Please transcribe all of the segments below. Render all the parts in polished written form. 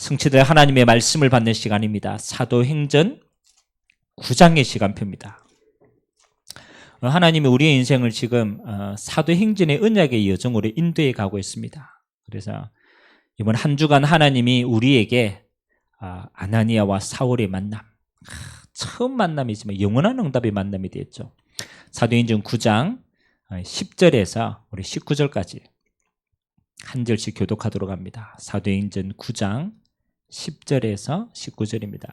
성취될 하나님의 말씀을 받는 시간입니다. 사도행전 9장의 시간표입니다. 하나님이 우리의 인생을 지금 사도행전의 언약의 여정으로 인도해 가고 있습니다. 그래서 이번 한 주간 하나님이 우리에게 아나니아와 사울의 만남, 처음 만남이지만 영원한 응답의 만남이 되었죠. 사도행전 9장 10절에서 우리 19절까지 한 절씩 교독하도록 합니다. 사도행전 9장 10절에서 19절입니다.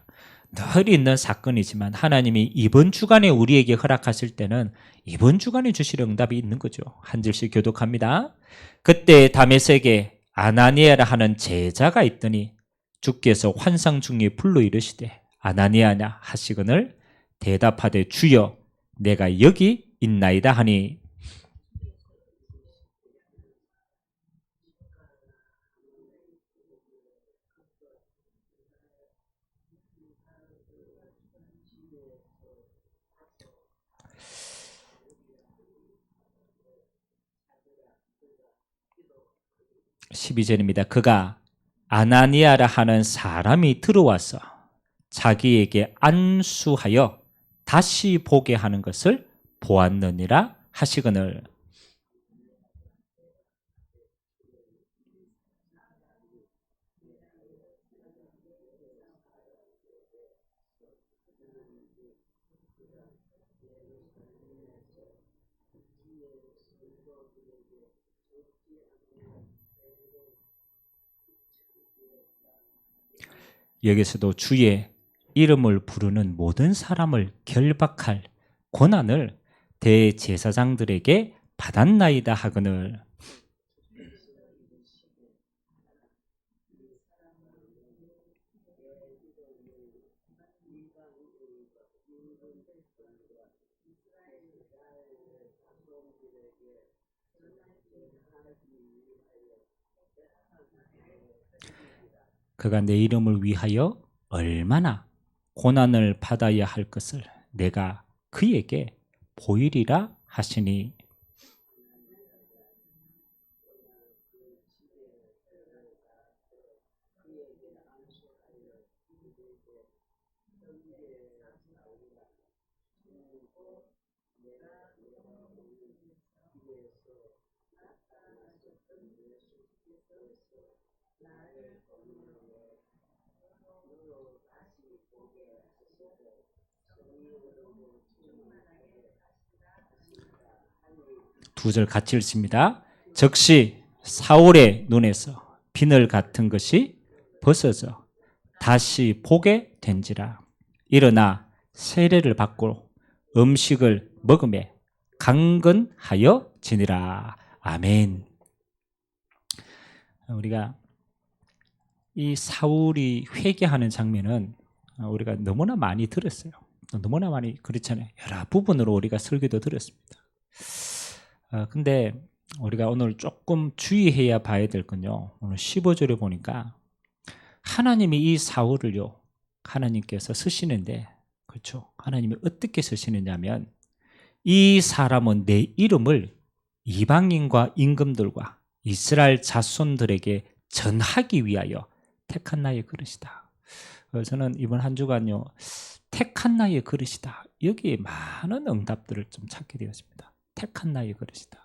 늘 있는 사건이지만 하나님이 이번 주간에 우리에게 허락하실 때는 이번 주간에 주실 응답이 있는 거죠. 한 절씩 교독합니다. 그때 다메섹에 아나니아라 하는 제자가 있더니 주께서 환상 중에 불러 이르시되 아나니아냐 하시거늘 대답하되 주여 내가 여기 있나이다 하니 12절입니다. 그가 아나니아라 하는 사람이 들어와서 자기에게 안수하여 다시 보게 하는 것을 보았느니라 하시거늘 여기서도 주의 이름을 부르는 모든 사람을 결박할 권한을 대제사장들에게 받았나이다 하거늘 그가 내 이름을 위하여 얼마나 고난을 받아야 할 것을 내가 그에게 보이리라 하시니 두 절 같이 읽습니다. 즉시 사울의 눈에서 비늘 같은 것이 벗어져 다시 보게 된지라. 일어나 세례를 받고 음식을 먹으며 강건하여 지니라. 아멘. 우리가 이 사울이 회개하는 장면은 우리가 너무나 많이 들었어요. 너무나 많이 그렇잖아요. 여러 부분으로 우리가 설교도 들었습니다. 근데 우리가 오늘 조금 주의해야 봐야 될 건요. 오늘 15절에 보니까 하나님이 이 사울을요. 하나님께서 쓰시는데 그렇죠. 하나님이 어떻게 쓰시느냐면 이 사람은 내 이름을 이방인과 임금들과 이스라엘 자손들에게 전하기 위하여 택한 나의 그릇이다. 저는 이번 한 주간요. 택한 나의 그릇이다. 여기에 많은 응답들을 좀 찾게 되었습니다. 택한 나의 그릇이다.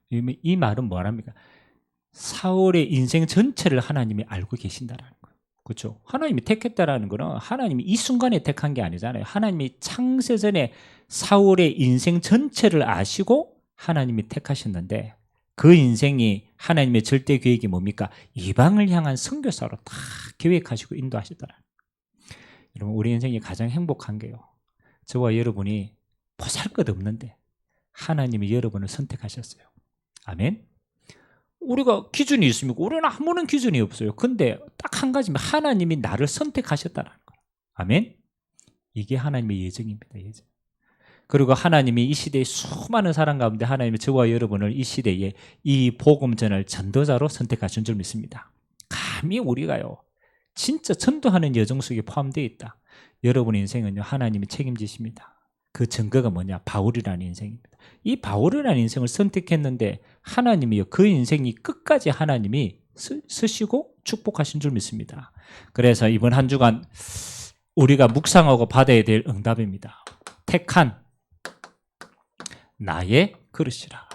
이 말은 뭐랍니까? 사울의 인생 전체를 하나님이 알고 계신다라는 거예요. 그렇죠? 하나님이 택했다라는 거는 하나님이 이 순간에 택한 게 아니잖아요. 하나님이 창세전에 사울의 인생 전체를 아시고 하나님이 택하셨는데 그 인생이 하나님의 절대 계획이 뭡니까? 이방을 향한 선교사로 다 계획하시고 인도하셨다라는 거예요. 여러분 우리 인생이 가장 행복한 게요. 저와 여러분이 보잘것없는데 하나님이 여러분을 선택하셨어요. 아멘. 우리가 기준이 있습니까? 우리는 아무런 기준이 없어요. 근데 딱 한 가지면 하나님이 나를 선택하셨다는 거예요. 아멘. 이게 하나님의 예정입니다. 예정. 그리고 하나님이 이 시대에 수많은 사람 가운데 하나님이 저와 여러분을 이 시대에 이 복음전을 전도자로 선택하신 줄 믿습니다. 감히 우리가요. 진짜 전도하는 여정 속에 포함되어 있다. 여러분의 인생은요. 하나님이 책임지십니다. 그 증거가 뭐냐? 바울이라는 인생입니다. 이 바울이라는 인생을 선택했는데 하나님이요. 그 인생이 끝까지 하나님이 쓰시고 축복하신 줄 믿습니다. 그래서 이번 한 주간 우리가 묵상하고 받아야 될 응답입니다. 택한 나의 그릇이라.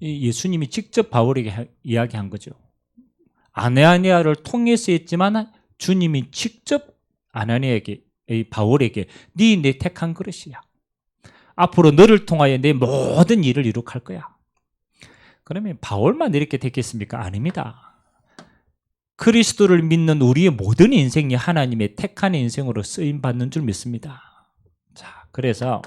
예수님이 직접 바울에게 이야기한 거죠. 아나니아를 통해서 했지만 주님이 직접 아나니아에게, 바울에게 네 내 택한 그릇이야. 앞으로 너를 통하여 내 모든 일을 이룩할 거야. 그러면 바울만 이렇게 됐겠습니까? 아닙니다. 그리스도를 믿는 우리의 모든 인생이 하나님의 택한 인생으로 쓰임받는 줄 믿습니다. 자, 그래서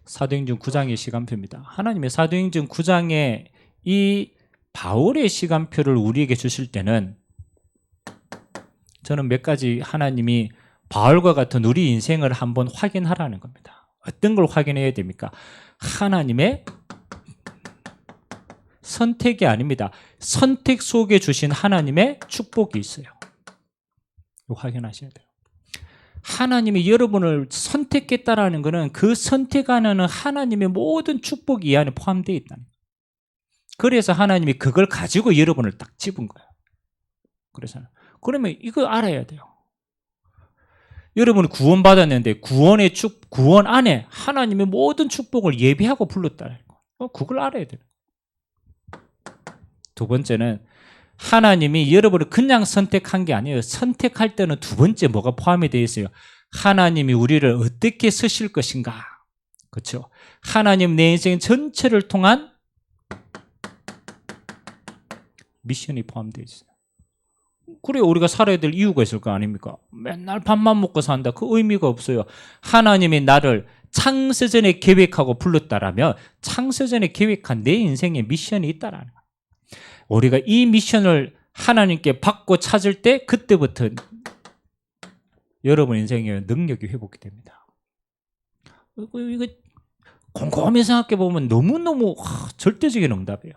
사도행전 9장의 시간표입니다. 하나님의 사도행전 9장에 이 바울의 시간표를 우리에게 주실 때는 저는 몇 가지 하나님이 바울과 같은 우리 인생을 한번 확인하라는 겁니다. 어떤 걸 확인해야 됩니까? 하나님의 선택이 아닙니다. 선택 속에 주신 하나님의 축복이 있어요. 이거 확인하셔야 돼요. 하나님이 여러분을 선택했다라는 것은 그 선택하는 하나님의 모든 축복이 이 안에 포함되어 있다는 거예요. 그래서 하나님이 그걸 가지고 여러분을 딱 집은 거예요. 그래서 그러면 이거 알아야 돼요. 여러분이 구원받았는데 구원 안에 하나님의 모든 축복을 예비하고 불렀다는 거. 그걸 알아야 돼요. 두 번째는 하나님이 여러분을 그냥 선택한 게 아니에요. 선택할 때는 두 번째 뭐가 포함이 되어 있어요? 하나님이 우리를 어떻게 쓰실 것인가. 그렇죠? 하나님 내 인생 전체를 통한 미션이 포함되어 있어요. 그래 우리가 살아야 될 이유가 있을 거 아닙니까? 맨날 밥만 먹고 산다. 그 의미가 없어요. 하나님이 나를 창세전에 계획하고 불렀다라면 창세전에 계획한 내 인생에 미션이 있다라는 거예요. 우리가 이 미션을 하나님께 받고 찾을 때 그때부터 여러분 인생에 능력이 회복이 됩니다. 이거 곰곰이 생각해 보면 너무너무 절대적인 응답이에요.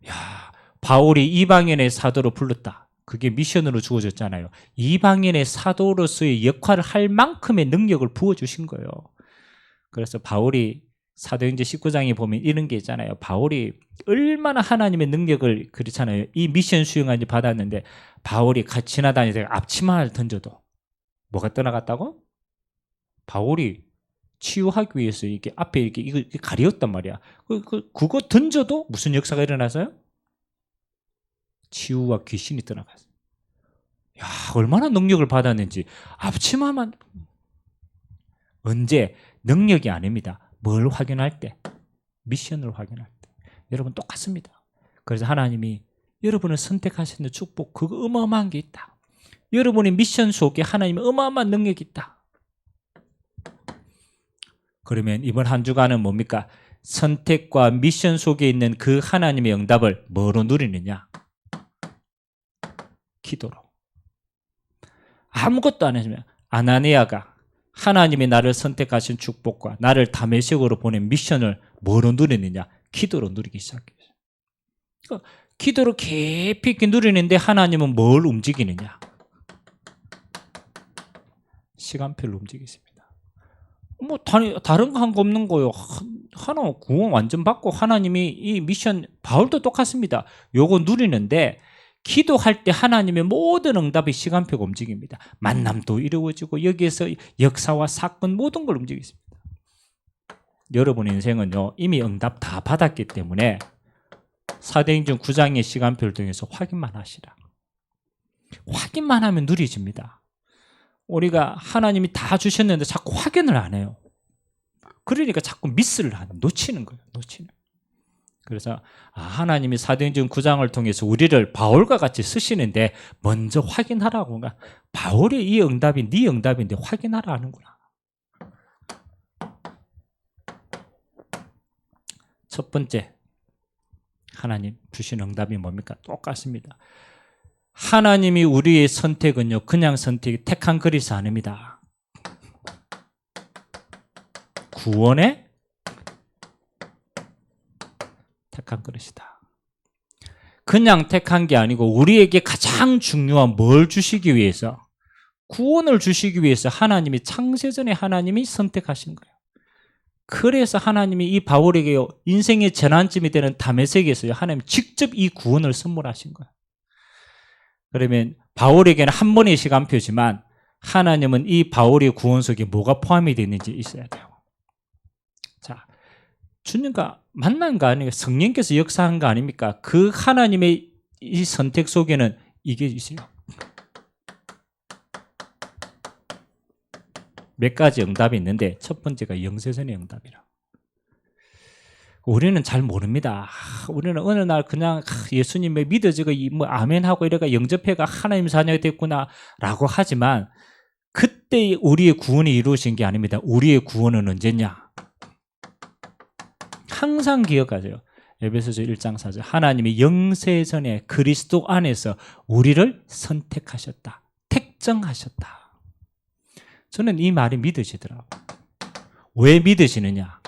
야, 바울이 이방인의 사도로 불렀다. 그게 미션으로 주어졌잖아요. 이방인의 사도로서의 역할을 할 만큼의 능력을 부어주신 거예요. 그래서 바울이 사도행전 19장에 보면 이런 게 있잖아요. 바울이 얼마나 하나님의 능력을 그렇잖아요. 이 미션 수행까지 받았는데 바울이 같이 지나다니다가 앞치마를 던져도 뭐가 떠나갔다고? 바울이 치유하기 위해서 이게 앞에 이거 가리웠단 말이야. 그거 던져도 무슨 역사가 일어나서요? 치유와 귀신이 떠나갔어요. 야, 얼마나 능력을 받았는지. 앞치마만. 언제? 능력이 아닙니다. 뭘 확인할 때? 미션을 확인할 때. 여러분 똑같습니다. 그래서 하나님이 여러분을 선택하시는 축복, 그거 어마어마한 게 있다. 여러분의 미션 속에 하나님의 어마어마한 능력이 있다. 그러면 이번 한 주간은 뭡니까? 선택과 미션 속에 있는 그 하나님의 응답을 뭐로 누리느냐? 기도로. 아무것도 안 해주면 아나니아가 하나님이 나를 선택하신 축복과 나를 다메섹으로 보낸 미션을 뭐로 누리느냐? 기도로 누리기 시작했어요. 그러니까 기도로 깊이 있게 누리는데 하나님은 뭘 움직이느냐? 시간표를 움직이십니다. 뭐 다른 거 한 거 없는 거요. 하나 구원 완전 받고 하나님이 이 미션 바울도 똑같습니다. 요거 누리는데 기도할 때 하나님의 모든 응답의 시간표가 움직입니다. 만남도 이루어지고 여기에서 역사와 사건 모든 걸 움직이십니다. 여러분의 인생은요 이미 응답 다 받았기 때문에 사도행전 9장의 시간표를 통해서 확인만 하시라. 확인만 하면 누리집니다. 우리가 하나님이 다 주셨는데 자꾸 확인을 안 해요. 그러니까 자꾸 미스를 놓치는 거예요. 그래서 하나님이 사도행전 9장을 통해서 우리를 바울과 같이 쓰시는데 먼저 확인하라고. 바울의 이 응답이 네 응답인데 확인하라 하는구나. 첫 번째 하나님 주신 응답이 뭡니까? 똑같습니다. 하나님이 우리의 선택은요 그냥 택한 그릇이 아닙니다. 구원의 택한 그릇이다. 그냥 택한 게 아니고 우리에게 가장 중요한 뭘 주시기 위해서, 구원을 주시기 위해서 하나님이 창세전에 하나님이 선택하신 거예요. 그래서 하나님이 이 바울에게 인생의 전환점이 되는 다메섹에서요, 하나님 직접 이 구원을 선물하신 거예요. 그러면 바울에게는 한 번의 시간표지만 하나님은 이 바울의 구원 속에 뭐가 포함이 되어 있는지 있어야 돼요. 자, 주님과 만난 거 아니에요? 성령께서 역사한 거 아닙니까? 그 하나님의 이 선택 속에는 이게 있어요. 몇 가지 응답이 있는데 첫 번째가 영세전의 응답이라. 우리는 잘 모릅니다. 우리는 어느 날 그냥 예수님의 믿어지고 뭐 아멘하고 이래가 영접해가 하나님 자녀가 됐구나라고 하지만 그때 우리의 구원이 이루어진 게 아닙니다. 우리의 구원은 언제냐? 항상 기억하세요. 에베소서 1장 4절 하나님이 영세전에 그리스도 안에서 우리를 선택하셨다. 택정하셨다. 저는 이 말이 믿어지더라고요. 왜 믿어지느냐?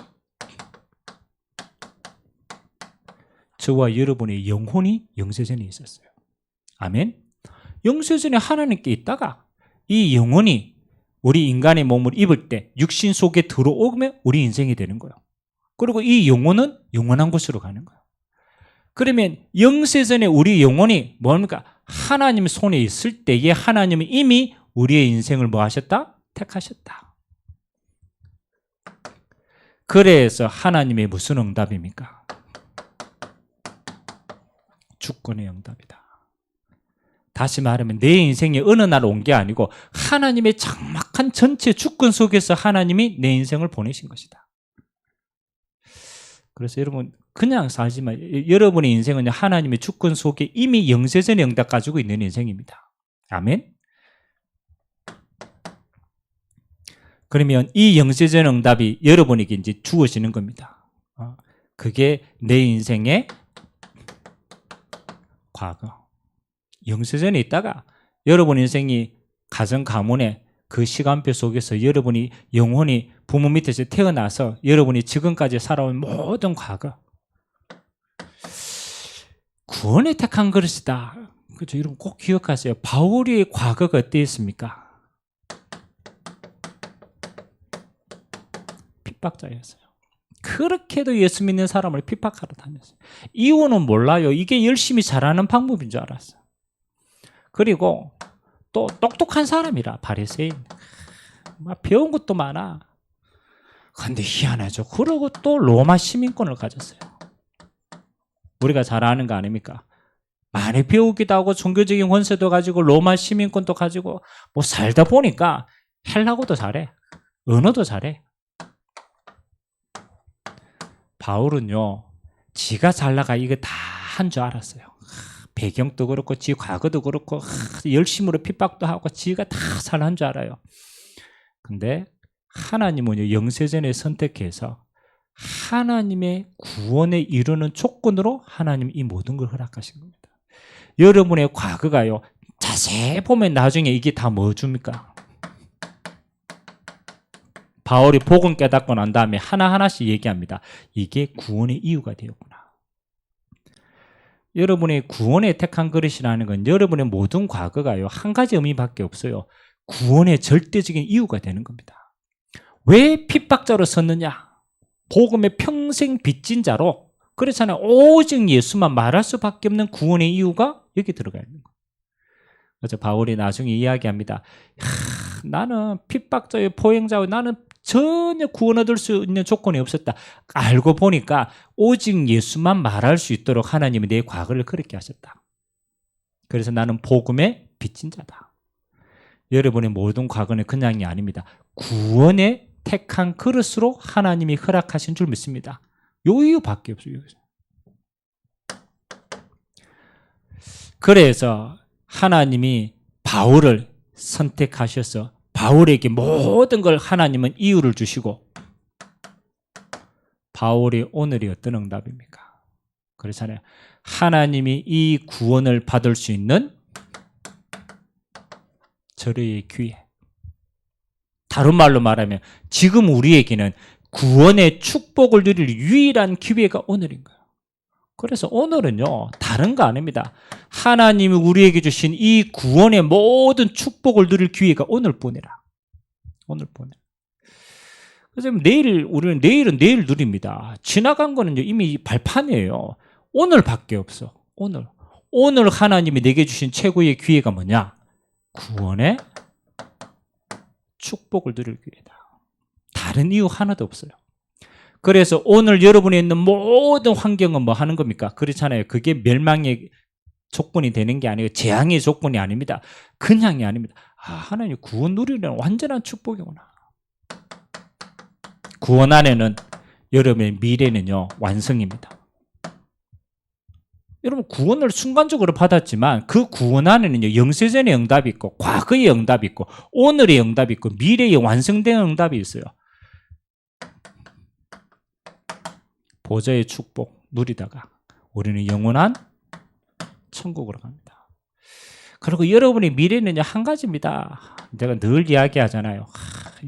저와 여러분의 영혼이 영세전에 있었어요. 아멘? 영세전에 하나님께 있다가 이 영혼이 우리 인간의 몸을 입을 때 육신 속에 들어오면 우리 인생이 되는 거예요. 그리고 이 영혼은 영원한 곳으로 가는 거예요. 그러면 영세전에 우리 영혼이 뭡니까? 하나님 손에 있을 때에 하나님은 이미 우리의 인생을 뭐 하셨다? 택하셨다. 그래서 하나님의 무슨 응답입니까? 주권의 응답이다. 다시 말하면 내 인생에 어느 날 온 게 아니고 하나님의 장막한 전체 주권 속에서 하나님이 내 인생을 보내신 것이다. 그래서 여러분 그냥 살지만 여러분의 인생은 하나님의 주권 속에 이미 영세전의 응답 가지고 있는 인생입니다. 아멘? 그러면 이 영세전 응답이 여러분에게 이제 주어지는 겁니다. 그게 내 인생의 과거. 영세전에 있다가 여러분 인생이 가정 가문의 그 시간표 속에서 여러분이 영혼이 부모 밑에서 태어나서 여러분이 지금까지 살아온 모든 과거. 구원에 택한 것이다. 그렇죠? 여러분 꼭 기억하세요. 바울의 과거가 어땠습니까? 핍박자였어요. 그렇게도 예수 믿는 사람을 핍박하러 다녔어요. 이유는 몰라요. 이게 열심히 잘하는 방법인 줄 알았어요. 그리고 또 똑똑한 사람이라 바리새인. 배운 것도 많아. 근데 희한하죠. 그러고 또 로마 시민권을 가졌어요. 우리가 잘 아는 거 아닙니까? 많이 배우기도 하고 종교적인 권세도 가지고 로마 시민권도 가지고 뭐 살다 보니까 헬라어도 잘해. 언어도 잘해. 바울은요, 지가 잘 나가 이거 다 한 줄 알았어요. 배경도 그렇고, 지 과거도 그렇고, 열심으로 핍박도 하고, 지가 다 잘한 줄 알아요. 근데 하나님은요, 영세전에 선택해서 하나님의 구원에 이르는 조건으로 하나님 이 모든 걸 허락하신 겁니다. 여러분의 과거가요, 자세히 보면 나중에 이게 다 뭐 줍니까? 바울이 복음 깨닫고 난 다음에 하나하나씩 얘기합니다. 이게 구원의 이유가 되었구나. 여러분의 구원에 택한 그릇이라는 건 여러분의 모든 과거가요, 한 가지 의미밖에 없어요. 구원의 절대적인 이유가 되는 겁니다. 왜 핍박자로 섰느냐? 복음의 평생 빚진 자로. 그렇잖아요. 오직 예수만 말할 수밖에 없는 구원의 이유가 여기 들어가 있는 거예요. 그래서 바울이 나중에 이야기합니다. 나는 핍박자의 포행자고 나는 전혀 구원 얻을 수 있는 조건이 없었다. 알고 보니까 오직 예수만 말할 수 있도록 하나님이 내 과거를 그렇게 하셨다. 그래서 나는 복음의 빚진 자다. 여러분의 모든 과거는 그냥이 아닙니다. 구원에 택한 그릇으로 하나님이 허락하신 줄 믿습니다. 요 이유밖에 없어요. 그래서 하나님이 바울을 선택하셔서 바울에게 모든 걸 하나님은 이유를 주시고, 바울이 오늘이 어떤 응답입니까? 그렇잖아요. 하나님이 이 구원을 받을 수 있는 절호의 기회. 다른 말로 말하면 지금 우리에게는 구원의 축복을 누릴 유일한 기회가 오늘인 거예요. 그래서 오늘은요, 다른 거 아닙니다. 하나님이 우리에게 주신 이 구원의 모든 축복을 누릴 기회가 오늘뿐이라. 오늘뿐이라. 그래서 우리는 내일은 내일 누립니다. 지나간 거는 이미 발판이에요. 오늘밖에 없어. 오늘 하나님이 내게 주신 최고의 기회가 뭐냐? 구원의 축복을 누릴 기회다. 다른 이유 하나도 없어요. 그래서 오늘 여러분이 있는 모든 환경은 뭐 하는 겁니까? 그렇잖아요. 그게 멸망의 조건이 되는 게 아니고 재앙의 조건이 아닙니다. 그냥이 아닙니다. 하나님 구원 누리는 완전한 축복이구나. 구원 안에는 여러분의 미래는요 완성입니다. 여러분 구원을 순간적으로 받았지만 그 구원 안에는요 영세전의 응답이 있고 과거의 응답이 있고 오늘의 응답이 있고 미래의 완성된 응답이 있어요. 보좌의 축복 누리다가 우리는 영원한 천국으로 갑니다. 그리고 여러분의 미래는 한 가지입니다. 내가 늘 이야기하잖아요.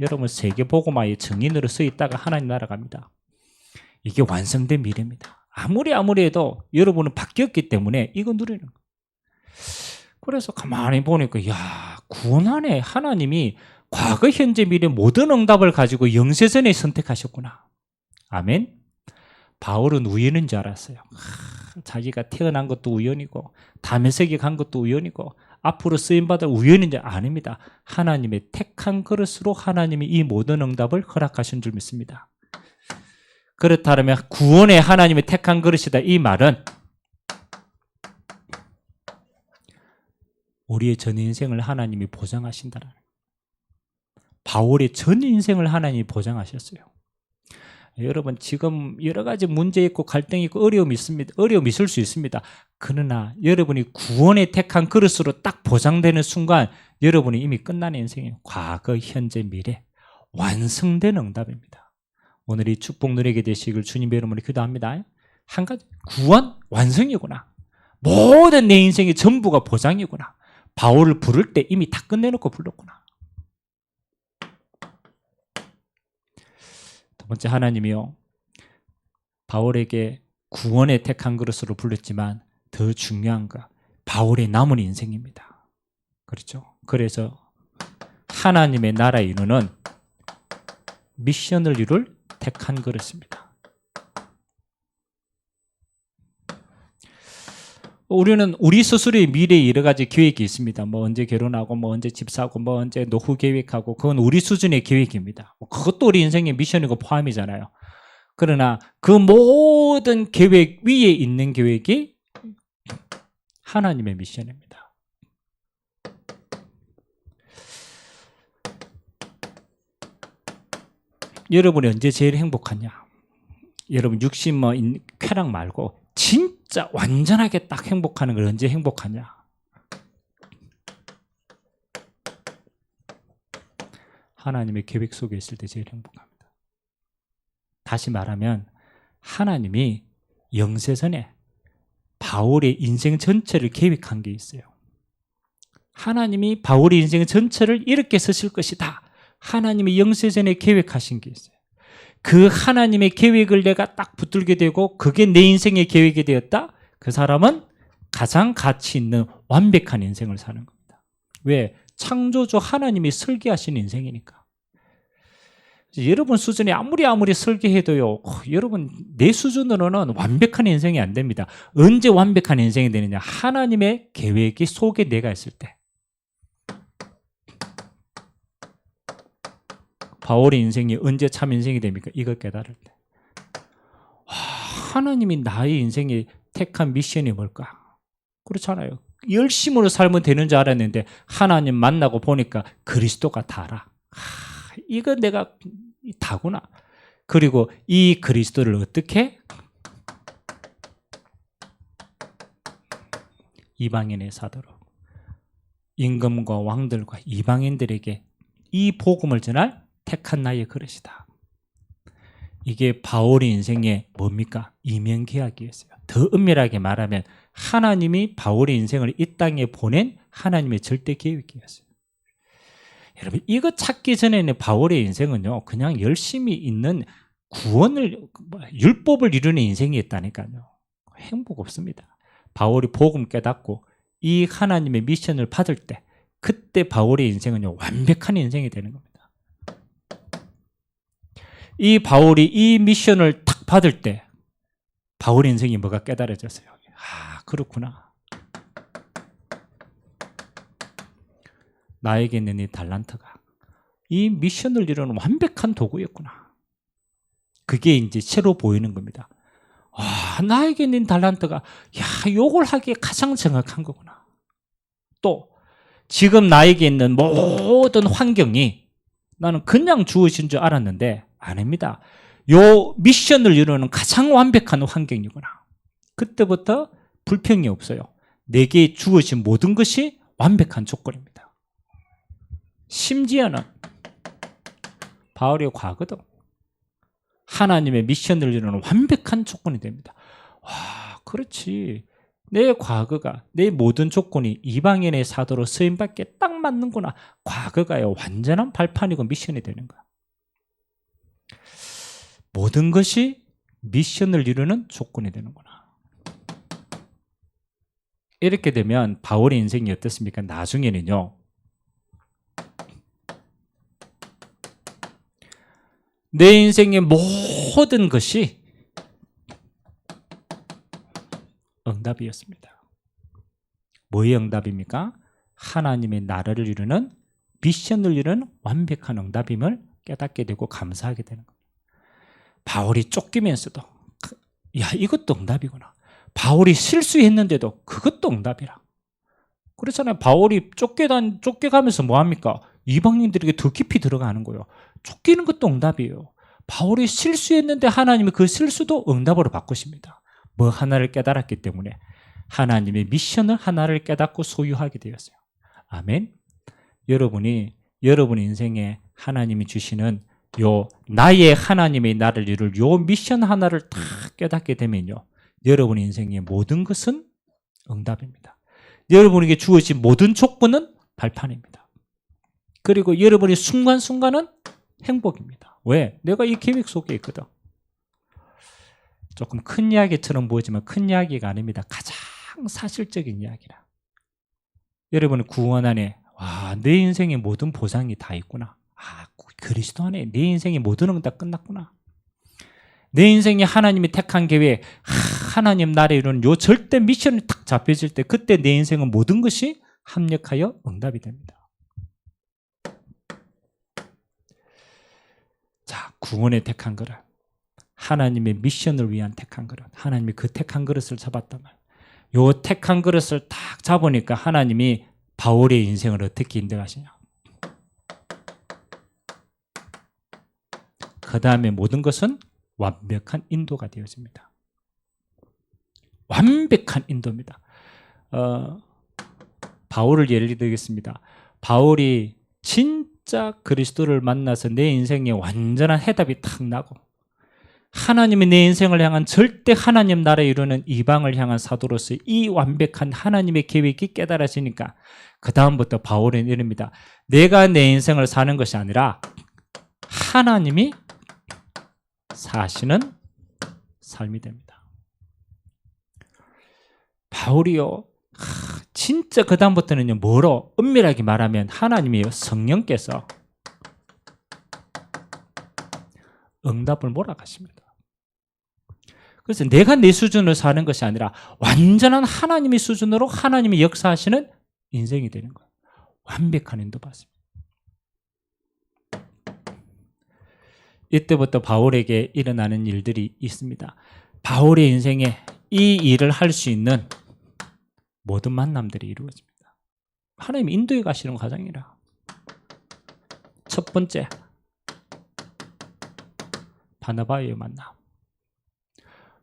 여러분 세계복음화의 증인으로 서 있다가 하나님 나라 갑니다. 이게 완성된 미래입니다. 아무리 해도 여러분은 바뀌었기 때문에 이거 누리는 거예요. 그래서 가만히 보니까 구원 안에 하나님이 과거, 현재, 미래 모든 응답을 가지고 영세전에 선택하셨구나. 아멘. 바울은 우연인 줄 알았어요. 자기가 태어난 것도 우연이고 다메섹에 간 것도 우연이고 앞으로 쓰임받을 우연인 줄 아닙니다. 하나님의 택한 그릇으로 하나님이 이 모든 응답을 허락하신 줄 믿습니다. 그렇다면 구원의 하나님의 택한 그릇이다. 이 말은 우리의 전 인생을 하나님이 보장하신다는 거예요. 바울의 전 인생을 하나님이 보장하셨어요. 여러분 지금 여러 가지 문제 있고 갈등이 있고 어려움이 있습니다. 어려움이 있을 수 있습니다. 그러나 여러분이 구원에 택한 그릇으로 딱 보장되는 순간 여러분이 이미 끝난 인생이에요. 과거, 현재, 미래 완성된 응답입니다. 오늘 이 축복 누리게 되시길 주님의 이름으로 기도합니다. 한 가지 구원 완성이구나. 모든 내 인생의 전부가 보장이구나. 바울을 부를 때 이미 다 끝내놓고 불렀구나. 두 번째, 하나님이요 바울에게 구원의 택한 그릇으로 불렀지만 더 중요한 거 바울의 남은 인생입니다. 그렇죠? 그래서 하나님의 나라 이루는 미션을 이룰 택한 그릇입니다. 우리는 우리 스스로의 미래에 여러 가지 계획이 있습니다. 뭐 언제 결혼하고 뭐 언제 집 사고 뭐 언제 노후 계획하고 그건 우리 수준의 계획입니다. 그것도 우리 인생의 미션이고 포함이잖아요. 그러나 그 모든 계획 위에 있는 계획이 하나님의 미션입니다. 여러분이 언제 제일 행복하냐? 여러분 육신 쾌락 말고 진짜 완전하게 딱 행복하는 걸 언제 행복하냐? 하나님의 계획 속에 있을 때 제일 행복합니다. 다시 말하면 하나님이 영세전에 바울의 인생 전체를 계획한 게 있어요. 하나님이 바울의 인생 전체를 이렇게 쓰실 것이다. 하나님이 영세전에 계획하신 게 있어요. 그 하나님의 계획을 내가 딱 붙들게 되고 그게 내 인생의 계획이 되었다? 그 사람은 가장 가치 있는 완벽한 인생을 사는 겁니다. 왜? 창조주 하나님이 설계하신 인생이니까. 여러분 수준이 아무리 설계해도요, 여러분 내 수준으로는 완벽한 인생이 안 됩니다. 언제 완벽한 인생이 되느냐? 하나님의 계획이 속에 내가 있을 때. 바울의 인생이 언제 참 인생이 됩니까? 이걸 깨달을 때. 하나님이 나의 인생에 택한 미션이 뭘까? 그렇잖아요. 열심으로 살면 되는 줄 알았는데 하나님 만나고 보니까 그리스도가 다라. 이거 내가 다구나. 그리고 이 그리스도를 어떻게? 이방인의 사도로 임금과 왕들과 이방인들에게 이 복음을 전할 택한 나의 그릇이다. 이게 바울의 인생의 뭡니까? 이면계약이었어요. 더 엄밀하게 말하면 하나님이 바울의 인생을 이 땅에 보낸 하나님의 절대 계획이었어요. 여러분 이거 찾기 전에는 바울의 인생은요 그냥 열심히 있는 율법을 이루는 인생이었다니까요. 행복 없습니다. 바울이 복음 깨닫고 이 하나님의 미션을 받을 때 그때 바울의 인생은요 완벽한 인생이 되는 겁니다. 이 바울이 이 미션을 탁 받을 때 바울의 인생이 뭐가 깨달아졌어요. 아, 그렇구나. 나에게 있는 이 달란트가 이 미션을 이루는 완벽한 도구였구나. 그게 이제 새로 보이는 겁니다. 아, 나에게 있는 달란트가 요걸 하기에 가장 정확한 거구나. 또 지금 나에게 있는 모든 환경이 나는 그냥 주어진 줄 알았는데 아닙니다. 요 미션을 이루는 가장 완벽한 환경이구나. 그때부터 불평이 없어요. 내게 주어진 모든 것이 완벽한 조건입니다. 심지어는 바울의 과거도 하나님의 미션을 이루는 완벽한 조건이 됩니다. 와, 그렇지. 내 과거가, 내 모든 조건이 이방인의 사도로 쓰임받기에 딱 맞는구나. 과거가요, 완전한 발판이고 미션이 되는 거야. 모든 것이 미션을 이루는 조건이 되는구나. 이렇게 되면 바울의 인생이 어떻습니까? 나중에는요, 내 인생의 모든 것이 응답이었습니다. 뭐의 응답입니까? 하나님의 나라를 이루는 미션을 이루는 완벽한 응답임을 깨닫게 되고 감사하게 되는 겁니다. 바울이 쫓기면서도 이것도 응답이구나. 바울이 실수했는데도 그것도 응답이라. 그렇잖아요. 바울이 쫓겨가면서 뭐합니까? 이방인들에게 더 깊이 들어가는 거예요. 쫓기는 것도 응답이에요. 바울이 실수했는데 하나님이 그 실수도 응답으로 바꾸십니다. 뭐 하나를 깨달았기 때문에 하나님의 미션을 하나를 깨닫고 소유하게 되었어요. 아멘. 여러분의 인생에 하나님이 주시는 요 나의 하나님의 나를 이룰 요 미션 하나를 다 깨닫게 되면요, 여러분의 인생의 모든 것은 응답입니다. 여러분에게 주어진 모든 조건은 발판입니다. 그리고 여러분의 순간순간은 행복입니다. 왜? 내가 이 계획 속에 있거든. 조금 큰 이야기처럼 보이지만 큰 이야기가 아닙니다. 가장 사실적인 이야기라. 여러분의 구원 안에 내 인생의 모든 보상이 다 있구나. 그리스도 안에 내 인생의 모든 응답 끝났구나. 내 인생에 하나님이 택한 계획, 하나님 나라에 이루는 요 절대 미션이 딱 잡혀질 때 그때 내 인생은 모든 것이 합력하여 응답이 됩니다. 자, 구원에 택한 그릇, 하나님의 미션을 위한 택한 그릇, 하나님이 그 택한 그릇을 잡았단 말이에요. 요 택한 그릇을 딱 잡으니까 하나님이 바울의 인생을 어떻게 인도하시냐. 그 다음에 모든 것은 완벽한 인도가 되어집니다. 완벽한 인도입니다. 바울을 예를 들겠습니다. 바울이 진짜 그리스도를 만나서 내 인생에 완전한 해답이 탁 나고 하나님이 내 인생을 향한 절대 하나님 나라에 이루는 이방을 향한 사도로서 이 완벽한 하나님의 계획이 깨달아지니까 그 다음부터 바울은 이릅니다. 내가 내 인생을 사는 것이 아니라 하나님이 사시는 삶이 됩니다. 바울이요, 진짜 그 다음부터는요, 뭐로 엄밀하게 말하면 하나님이요, 성령께서 응답을 몰아가십니다. 그래서 내가 내 수준으로 사는 것이 아니라 완전한 하나님의 수준으로 하나님이 역사하시는 인생이 되는 거예요. 완벽한 인도 받습니다. 이때부터 바울에게 일어나는 일들이 있습니다. 바울의 인생에 이 일을 할 수 있는 모든 만남들이 이루어집니다. 하나님이 인도에 가시는 과정이라. 첫 번째, 바나바의 만남.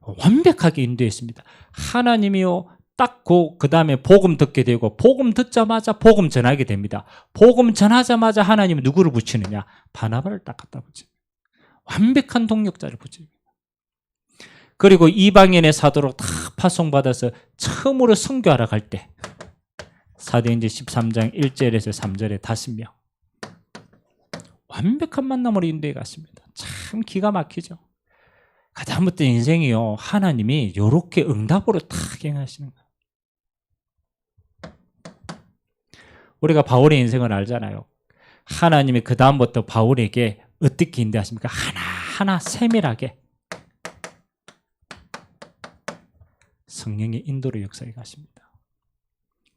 완벽하게 인도했습니다. 하나님이요, 딱 그 다음에 복음 듣게 되고 복음 듣자마자 복음 전하게 됩니다. 복음 전하자마자 하나님은 누구를 붙이느냐? 바나바를 딱 갖다 붙입니다. 완벽한 동력자를 붙입니다. 그리고 이방인의 사도로 다 파송받아서 처음으로 선교하러 갈 때 사도행전 13장 1절에서 3절에 5명 완벽한 만남으로 인도해 갔습니다. 참 기가 막히죠. 그다음부터 인생이요, 하나님이 이렇게 응답으로 탁 행하시는 거예요. 우리가 바울의 인생을 알잖아요. 하나님이 그 다음부터 바울에게 어떻게 인도하십니까? 하나 세밀하게 성령의 인도로 역사해 가십니다.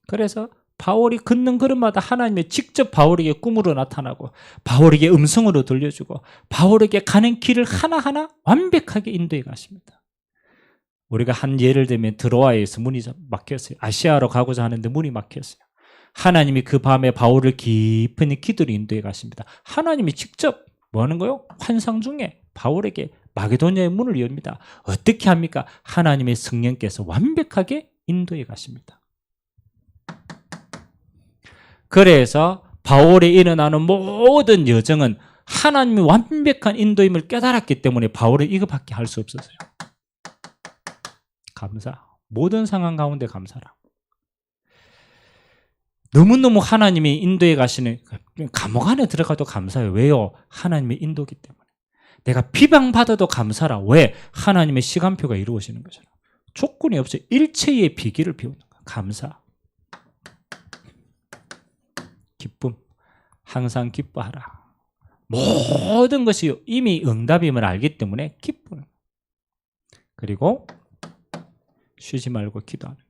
그래서 바울이 걷는 걸음마다 하나님이 직접 바울에게 꿈으로 나타나고 바울에게 음성으로 들려주고 바울에게 가는 길을 하나하나 완벽하게 인도해 가십니다. 우리가 한 예를 들면 드로아에서 문이 막혔어요. 아시아로 가고자 하는데 문이 막혔어요. 하나님이 그 밤에 바울을 깊은 기도로 인도해 가십니다. 하나님이 직접 뭐 하는 거요? 환상 중에 바울에게 마게도냐의 문을 엽니다. 어떻게 합니까? 하나님의 성령께서 완벽하게 인도해 가십니다. 그래서 바울에 일어나는 모든 여정은 하나님의 완벽한 인도임을 깨달았기 때문에 바울은 이것밖에 할 수 없었어요. 감사. 모든 상황 가운데 감사라. 너무너무 하나님이 인도해 가시는, 감옥 안에 들어가도 감사해요. 왜요? 하나님의 인도기 때문에. 내가 비방받아도 감사라. 왜? 하나님의 시간표가 이루어지는 거잖아. 조건이 없어요. 일체의 비기를 비우는 거야. 감사. 기쁨. 항상 기뻐하라. 모든 것이 이미 응답임을 알기 때문에 기쁨. 그리고 쉬지 말고 기도하는.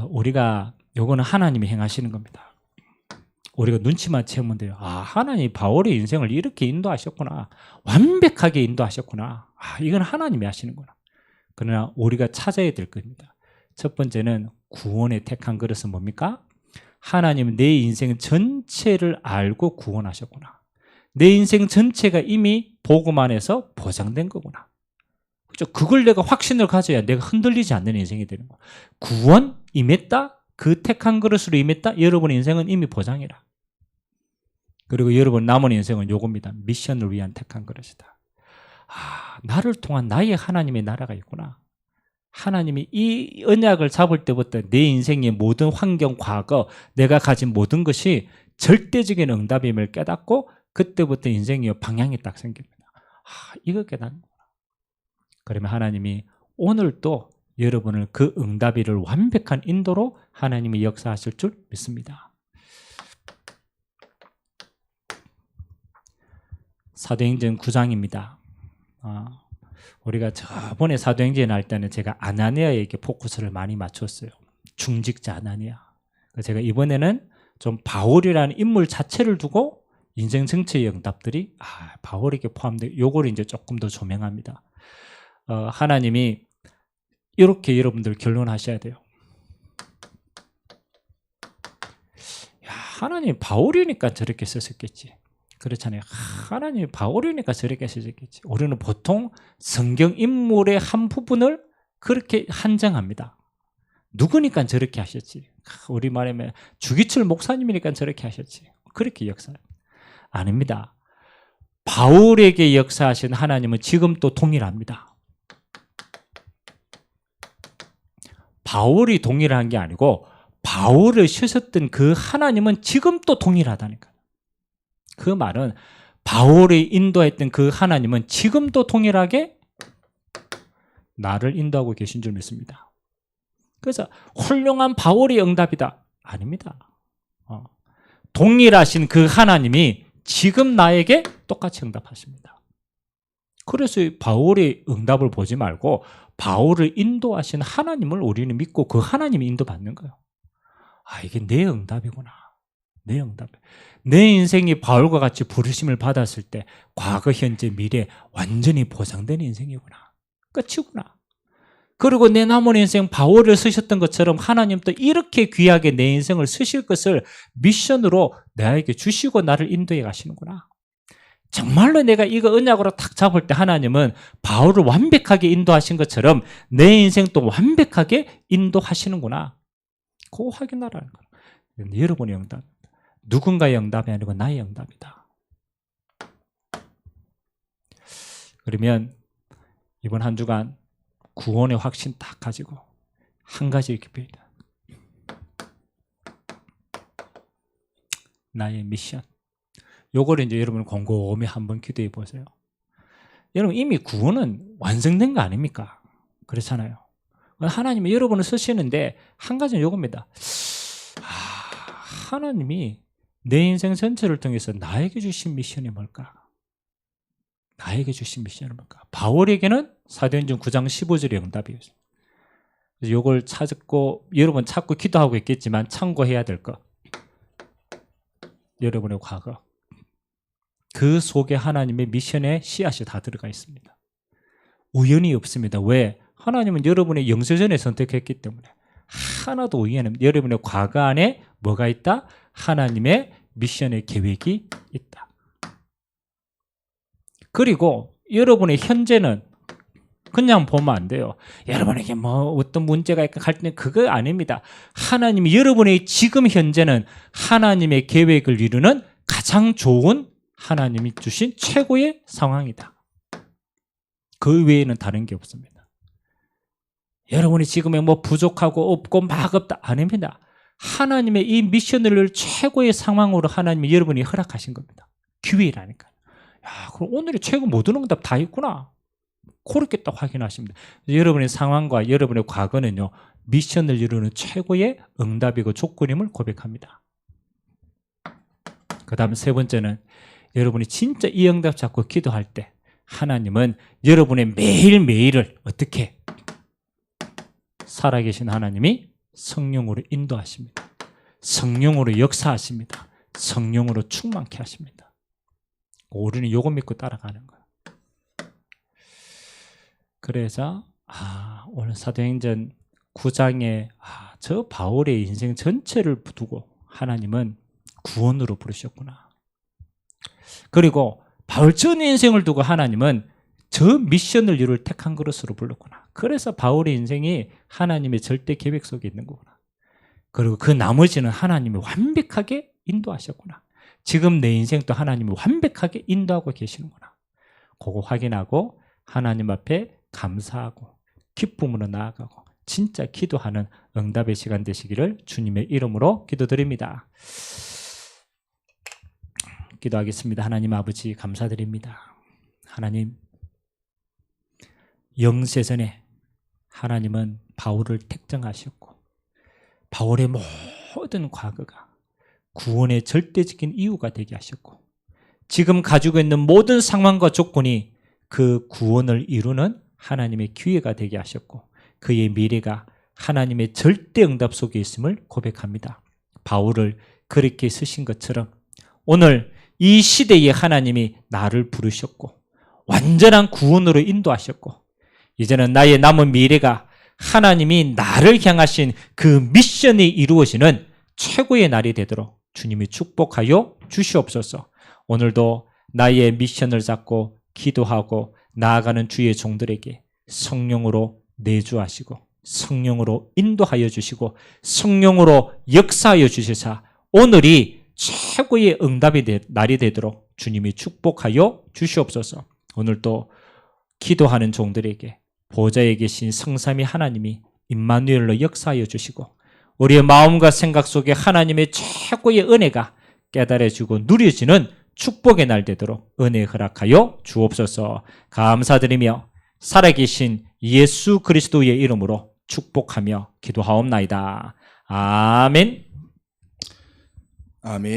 우리가 요거는 하나님이 행하시는 겁니다. 우리가 눈치만 채우면 돼요. 하나님이 바울의 인생을 이렇게 인도하셨구나. 완벽하게 인도하셨구나. 이건 하나님이 하시는구나. 그러나 우리가 찾아야 될 겁니다. 첫 번째는 구원의 택한 그릇은 뭡니까? 하나님은 내 인생 전체를 알고 구원하셨구나. 내 인생 전체가 이미 복음 안에서 보장된 거구나. 그렇죠? 그걸 내가 확신을 가져야 내가 흔들리지 않는 인생이 되는 거야. 구원 임했다? 그 택한 그릇으로 임했다? 여러분의 인생은 이미 보장이라. 그리고 여러분 남은 인생은 요겁니다. 미션을 위한 택한 그릇이다. 나를 통한 나의 하나님의 나라가 있구나. 하나님이 이 언약을 잡을 때부터 내 인생의 모든 환경, 과거, 내가 가진 모든 것이 절대적인 응답임을 깨닫고 그때부터 인생의 방향이 딱 생깁니다. 이거 깨닫는 거야. 그러면 하나님이 오늘도 여러분을 그 응답이를 완벽한 인도로 하나님이 역사하실 줄 믿습니다. 사도행전 9장입니다. 우리가 저번에 사도행전 할 때는 제가 아나니아에게 포커스를 많이 맞췄어요. 중직자 아나니아. 제가 이번에는 좀 바울이라는 인물 자체를 두고 인생 전체의 응답들이 바울에게 포함되어 요걸 이제 조금 더 조명합니다. 하나님이 이렇게 여러분들 결론하셔야 돼요. 하나님 바울이니까 저렇게 썼겠지. 그렇잖아요. 하나님이 바울이니까 저렇게 쓰셨겠지. 우리는 보통 성경 인물의 한 부분을 그렇게 한정합니다. 누구니까 저렇게 하셨지. 우리 말하면 주기철 목사님이니까 저렇게 하셨지. 그렇게 역사합니다. 아닙니다. 바울에게 역사하신 하나님은 지금 또 동일합니다. 바울이 동일한 게 아니고 바울을 쓰셨던 그 하나님은 지금 또 동일하다니까요. 그 말은 바울이 인도했던 그 하나님은 지금도 동일하게 나를 인도하고 계신 줄 믿습니다. 그래서 훌륭한 바울의 응답이다. 아닙니다. 동일하신 그 하나님이 지금 나에게 똑같이 응답하십니다. 그래서 바울의 응답을 보지 말고 바울을 인도하신 하나님을 우리는 믿고 그 하나님이 인도받는 거예요. 이게 내 응답이구나. 내 응답. 내 인생이 바울과 같이 부르심을 받았을 때 과거, 현재, 미래 완전히 보장된 인생이구나. 끝이구나. 그리고 내 남은 인생 바울을 쓰셨던 것처럼 하나님도 이렇게 귀하게 내 인생을 쓰실 것을 미션으로 나에게 주시고 나를 인도해 가시는구나. 정말로 내가 이거 언약으로 탁 잡을 때 하나님은 바울을 완벽하게 인도하신 것처럼 내 인생도 완벽하게 인도하시는구나. 그거 확인하라는 거예요. 여러분의 응답. 누군가의 응답이 아니고 나의 응답이다. 그러면 이번 한 주간 구원의 확신 딱 가지고 한 가지 기도합니다. 나의 미션. 요거를 이제 여러분 곰곰이 한번 기도해 보세요. 여러분 이미 구원은 완성된 거 아닙니까? 그렇잖아요. 하나님이 여러분을 쓰시는데 한 가지는 요겁니다. 하나님이 내 인생 전체를 통해서 나에게 주신 미션이 뭘까? 나에게 주신 미션은 뭘까? 바울에게는 사도행전 9장 15절의 응답이었어요. 그래서 이걸 찾고 여러분 찾고 기도하고 있겠지만 참고해야 될 것. 여러분의 과거. 그 속에 하나님의 미션의 씨앗이 다 들어가 있습니다. 우연이 없습니다. 왜? 하나님은 여러분의 영세전에 선택했기 때문에 하나도 우연이 없습니다. 여러분의 과거 안에 뭐가 있다? 하나님의 미션의 계획이 있다. 그리고 여러분의 현재는 그냥 보면 안 돼요. 여러분에게 뭐 어떤 문제가 있고 갈등, 그거 아닙니다. 하나님이 여러분의 지금 현재는 하나님의 계획을 이루는 가장 좋은 하나님이 주신 최고의 상황이다. 그 외에는 다른 게 없습니다. 여러분이 지금에 뭐 부족하고 없고 막 없다 아닙니다. 하나님의 이 미션을 최고의 상황으로 하나님이 여러분이 허락하신 겁니다. 기회라니까요. 야, 그럼 오늘의 최고 모든 응답 다 있구나. 그렇게 딱 확인하십니다. 여러분의 상황과 여러분의 과거는요, 미션을 이루는 최고의 응답이고 조건임을 고백합니다. 그 다음 세 번째는 여러분이 진짜 이 응답 잡고 기도할 때 하나님은 여러분의 매일매일을 어떻게 살아계신 하나님이 성령으로 인도하십니다. 성령으로 역사하십니다. 성령으로 충만케 하십니다. 우리는 요거 믿고 따라가는 거예요. 그래서 오늘 사도행전 9장에 저 바울의 인생 전체를 두고 하나님은 구원으로 부르셨구나. 그리고 바울 전 인생을 두고 하나님은 저 미션을 이룰 택한 그릇으로 불렀구나. 그래서 바울의 인생이 하나님의 절대 계획 속에 있는 거구나. 그리고 그 나머지는 하나님이 완벽하게 인도하셨구나. 지금 내 인생도 하나님이 완벽하게 인도하고 계시는구나. 그거 확인하고 하나님 앞에 감사하고 기쁨으로 나아가고 진짜 기도하는 응답의 시간 되시기를 주님의 이름으로 기도드립니다. 기도하겠습니다. 하나님 아버지 감사드립니다. 하나님, 영세전에 하나님은 바울을 택정하셨고 바울의 모든 과거가 구원의 절대적인 이유가 되게 하셨고 지금 가지고 있는 모든 상황과 조건이 그 구원을 이루는 하나님의 기회가 되게 하셨고 그의 미래가 하나님의 절대 응답 속에 있음을 고백합니다. 바울을 그렇게 쓰신 것처럼 오늘 이 시대에 하나님이 나를 부르셨고 완전한 구원으로 인도하셨고 이제는 나의 남은 미래가 하나님이 나를 향하신 그 미션이 이루어지는 최고의 날이 되도록 주님이 축복하여 주시옵소서. 오늘도 나의 미션을 잡고 기도하고 나아가는 주의 종들에게 성령으로 내주하시고 성령으로 인도하여 주시고 성령으로 역사하여 주시사 오늘이 최고의 응답의 날이 되도록 주님이 축복하여 주시옵소서. 오늘도 기도하는 종들에게 보좌에 계신 성삼위 하나님이 임마누엘로 역사하여 주시고 우리의 마음과 생각 속에 하나님의 최고의 은혜가 깨달아지고 누려지는 축복의 날 되도록 은혜 허락하여 주옵소서. 감사드리며 살아계신 예수 그리스도의 이름으로 축복하며 기도하옵나이다. 아멘. 아멘.